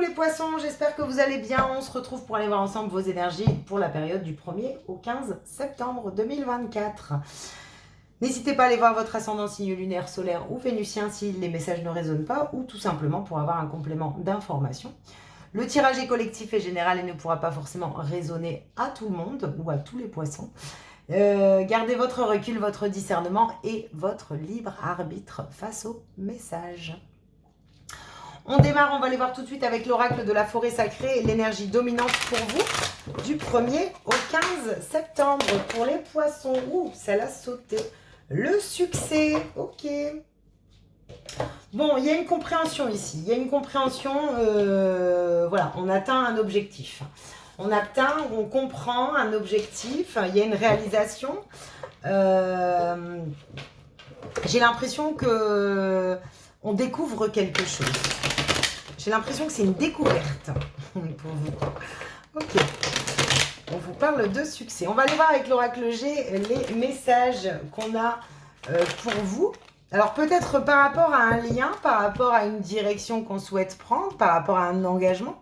les poissons, j'espère que vous allez bien. On se retrouve pour aller voir ensemble vos énergies pour la période du 1er au 15 septembre 2024. N'hésitez pas à aller voir votre ascendant signe lunaire, solaire ou vénusien si les messages ne résonnent pas ou tout simplement pour avoir un complément d'information. Le tirage est collectif et général et ne pourra pas forcément résonner à tout le monde ou à tous les poissons. Gardez votre recul, votre discernement et votre libre arbitre face aux messages. On démarre, on va aller voir tout de suite avec l'oracle de la forêt sacrée, l'énergie dominante pour vous du 1er au 15 septembre pour les poissons. Ouh, ça l'a sauté. Le succès, ok. Bon, il y a une compréhension ici, il y a une compréhension, voilà, on atteint un objectif. On comprend un objectif, il y a une réalisation. J'ai l'impression que on découvre quelque chose. J'ai l'impression que c'est une découverte pour vous. Ok. On vous parle de succès. On va aller voir avec l'oracle G les messages qu'on a pour vous. Alors peut-être par rapport à un lien, par rapport à une direction qu'on souhaite prendre, par rapport à un engagement.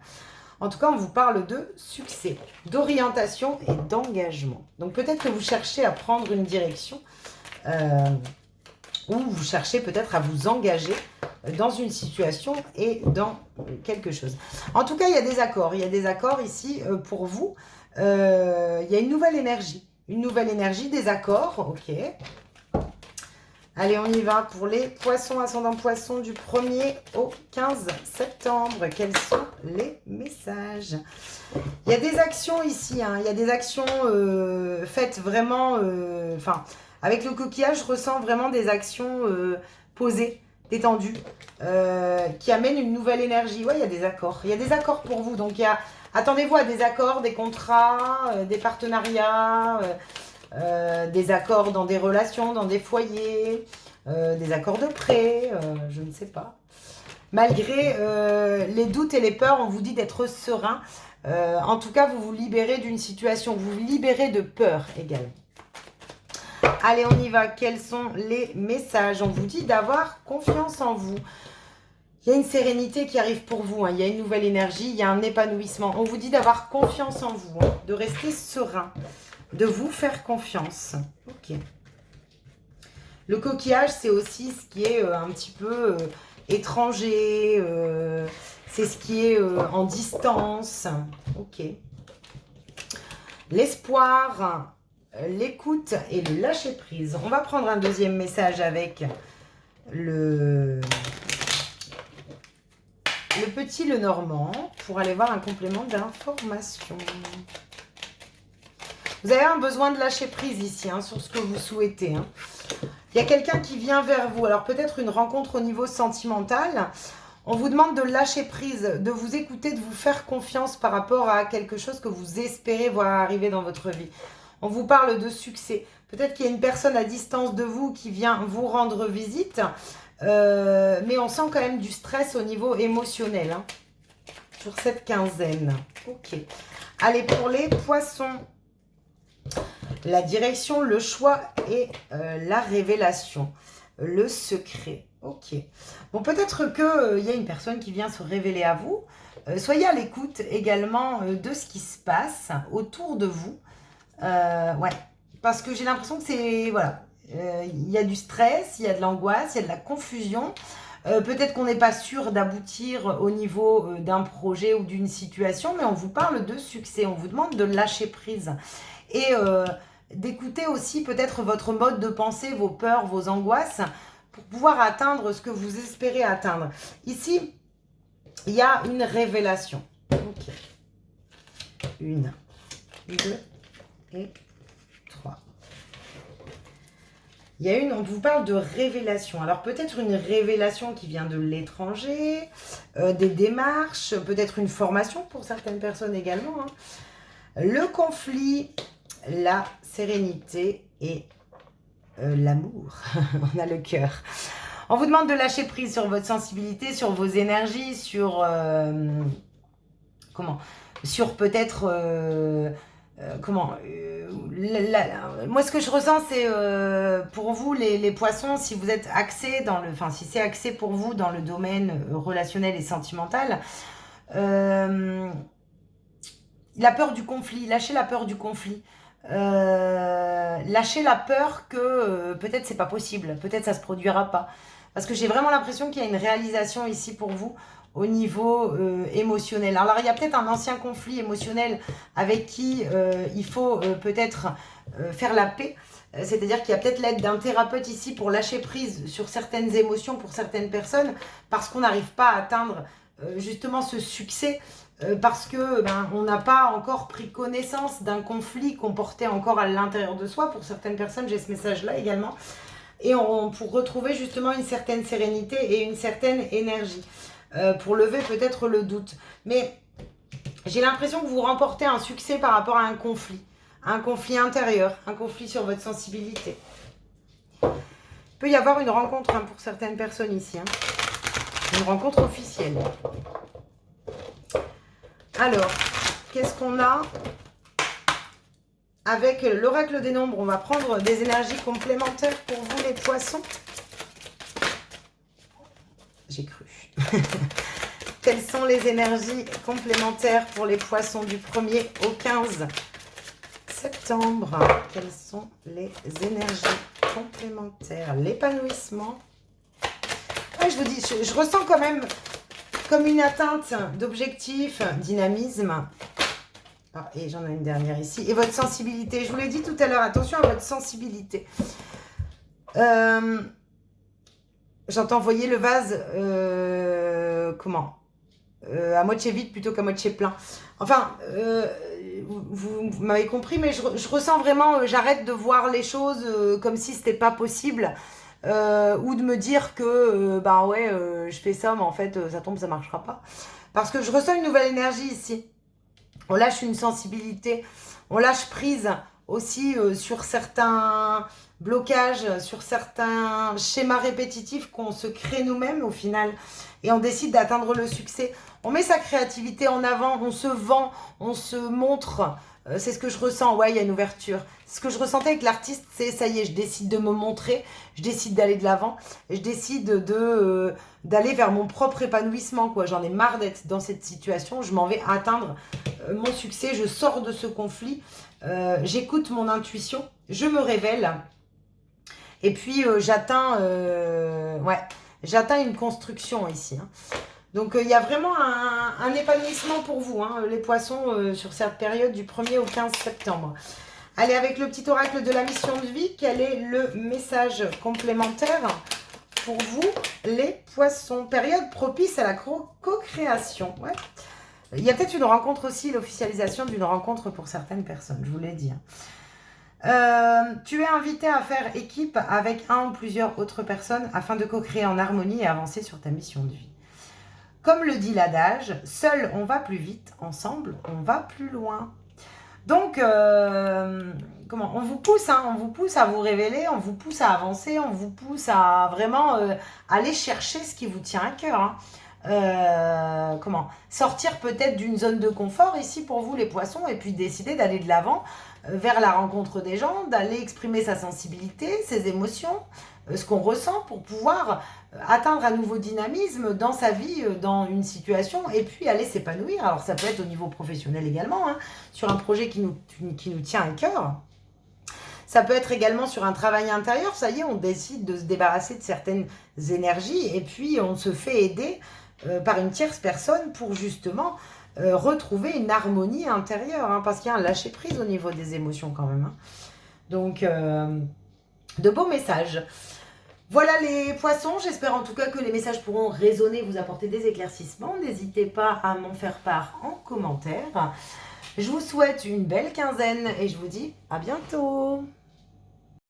En tout cas, on vous parle de succès, d'orientation et d'engagement. Donc peut-être que vous cherchez à prendre une direction ou vous cherchez peut-être à vous engager dans une situation et dans quelque chose. En tout cas, il y a des accords. Il y a des accords ici pour vous. Il y a une nouvelle énergie. Une nouvelle énergie, des accords. Ok. Allez, on y va pour les poissons, ascendant poissons du 1er au 15 septembre. Quels sont les messages? Il y a des actions ici. Hein. Il y a des actions faites vraiment... avec le coquillage, je ressens vraiment des actions posées, détendues, qui amènent une nouvelle énergie. Ouais, il y a des accords. Il y a des accords pour vous. Donc, attendez-vous à des accords, des contrats, des partenariats... des accords dans des relations, dans des foyers, des accords de prêt, je ne sais pas. Malgré les doutes et les peurs, on vous dit d'être serein. En tout cas, vous vous libérez d'une situation, vous vous libérez de peur également. Allez, on y va. Quels sont les messages? On vous dit d'avoir confiance en vous. Il y a une sérénité qui arrive pour vous, hein. Il y a une nouvelle énergie, il y a un épanouissement. On vous dit d'avoir confiance en vous, hein, de rester serein. De vous faire confiance. Ok. Le coquillage, c'est aussi ce qui est un petit peu étranger. C'est ce qui est en distance. Ok. L'espoir, l'écoute et le lâcher-prise. On va prendre un deuxième message avec le petit Lenormand pour aller voir un complément d'information. Vous avez un besoin de lâcher prise ici, hein, sur ce que vous souhaitez. Hein. Il y a quelqu'un qui vient vers vous. Alors peut-être une rencontre au niveau sentimental. On vous demande de lâcher prise, de vous écouter, de vous faire confiance par rapport à quelque chose que vous espérez voir arriver dans votre vie. On vous parle de succès. Peut-être qu'il y a une personne à distance de vous qui vient vous rendre visite. Mais on sent quand même du stress au niveau émotionnel. Hein, sur cette quinzaine. Ok. Allez, pour les poissons. La direction, le choix et la révélation. Le secret. Ok. Bon, peut-être qu'il y a une personne qui vient se révéler à vous. Soyez à l'écoute également de ce qui se passe autour de vous. Ouais. Parce que j'ai l'impression que c'est... Voilà. Il y a du stress, il y a de l'angoisse, il y a de la confusion. Peut-être qu'on n'est pas sûr d'aboutir au niveau d'un projet ou d'une situation, mais on vous parle de succès. On vous demande de lâcher prise. Et d'écouter aussi peut-être votre mode de pensée, vos peurs, vos angoisses, pour pouvoir atteindre ce que vous espérez atteindre. Ici, il y a une révélation. Ok. 1, 2 et 3. Il y a on vous parle de révélation. Alors peut-être une révélation qui vient de l'étranger, des démarches, peut-être une formation pour certaines personnes également. Hein. Le conflit, la sérénité et l'amour. On a le cœur. On vous demande de lâcher prise sur votre sensibilité, sur vos énergies, sur sur peut-être moi ce que je ressens c'est pour vous les poissons, si vous êtes axé dans le, si c'est axé pour vous dans le domaine relationnel et sentimental, La peur du conflit, lâchez la peur du conflit. Lâchez la peur que peut-être c'est pas possible, peut-être ça se produira pas. Parce que j'ai vraiment l'impression qu'il y a une réalisation ici pour vous au niveau émotionnel. Alors il y a peut-être un ancien conflit émotionnel avec qui il faut peut-être faire la paix. C'est-à-dire qu'il y a peut-être l'aide d'un thérapeute ici pour lâcher prise sur certaines émotions pour certaines personnes parce qu'on n'arrive pas à atteindre justement ce succès parce que on n'a pas encore pris connaissance d'un conflit qu'on portait encore à l'intérieur de soi. Pour certaines personnes, j'ai ce message-là également. Et pour retrouver justement une certaine sérénité et une certaine énergie. Pour lever peut-être le doute. Mais j'ai l'impression que vous remportez un succès par rapport à un conflit intérieur, un conflit sur votre sensibilité. Il peut y avoir une rencontre pour certaines personnes ici. Une rencontre officielle. Alors, qu'est-ce qu'on a avec l'oracle des nombres? On va prendre des énergies complémentaires pour vous les poissons. J'ai cru. Quelles sont les énergies complémentaires pour les poissons du 1er au 15 septembre? Quelles sont les énergies complémentaires? L'épanouissement. Ouais, je vous dis, je ressens quand même comme une atteinte d'objectif, dynamisme. Ah, et j'en ai une dernière ici. Et votre sensibilité. Je vous l'ai dit tout à l'heure, attention à votre sensibilité. J'entends, voyez le vase, à moitié vide plutôt qu'à moitié plein. Enfin, vous m'avez compris, mais je ressens vraiment, j'arrête de voir les choses comme si c'était pas possible. Ou de me dire que, je fais ça, mais en fait, ça tombe, ça marchera pas. Parce que je ressens une nouvelle énergie ici. On lâche une sensibilité, on lâche prise aussi sur certains blocages, sur certains schémas répétitifs qu'on se crée nous-mêmes au final. Et on décide d'atteindre le succès. On met sa créativité en avant, on se vend, on se montre. C'est ce que je ressens, ouais, il y a une ouverture. Ce que je ressentais avec l'artiste, c'est ça y est, je décide de me montrer, je décide d'aller de l'avant, et je décide d'aller vers mon propre épanouissement, quoi. J'en ai marre d'être dans cette situation, je m'en vais atteindre mon succès, je sors de ce conflit, j'écoute mon intuition, je me révèle, et puis j'atteins une construction ici. Donc, il y a vraiment un épanouissement pour vous, les poissons, sur cette période du 1er au 15 septembre. Allez, avec le petit oracle de la mission de vie, quel est le message complémentaire pour vous, les poissons? Période propice à la co-création. Ouais. Il y a peut-être une rencontre aussi, l'officialisation d'une rencontre pour certaines personnes, je vous l'ai dit. Tu es invité à faire équipe avec un ou plusieurs autres personnes afin de co-créer en harmonie et avancer sur ta mission de vie. Comme le dit l'adage, seul on va plus vite, ensemble on va plus loin. Donc, on vous pousse, on vous pousse à vous révéler, on vous pousse à avancer, on vous pousse à vraiment aller chercher ce qui vous tient à cœur. Sortir peut-être d'une zone de confort ici pour vous les poissons et puis décider d'aller de l'avant vers la rencontre des gens, d'aller exprimer sa sensibilité, ses émotions, ce qu'on ressent pour pouvoir atteindre un nouveau dynamisme dans sa vie, dans une situation, et puis aller s'épanouir. Alors ça peut être au niveau professionnel également, sur un projet qui nous tient à cœur. Ça peut être également sur un travail intérieur. Ça y est, on décide de se débarrasser de certaines énergies, et puis on se fait aider par une tierce personne pour justement retrouver une harmonie intérieure, parce qu'il y a un lâcher-prise au niveau des émotions quand même. Donc, de beaux messages. Voilà les poissons, j'espère en tout cas que les messages pourront résonner, vous apporter des éclaircissements. N'hésitez pas à m'en faire part en commentaire. Je vous souhaite une belle quinzaine et je vous dis à bientôt.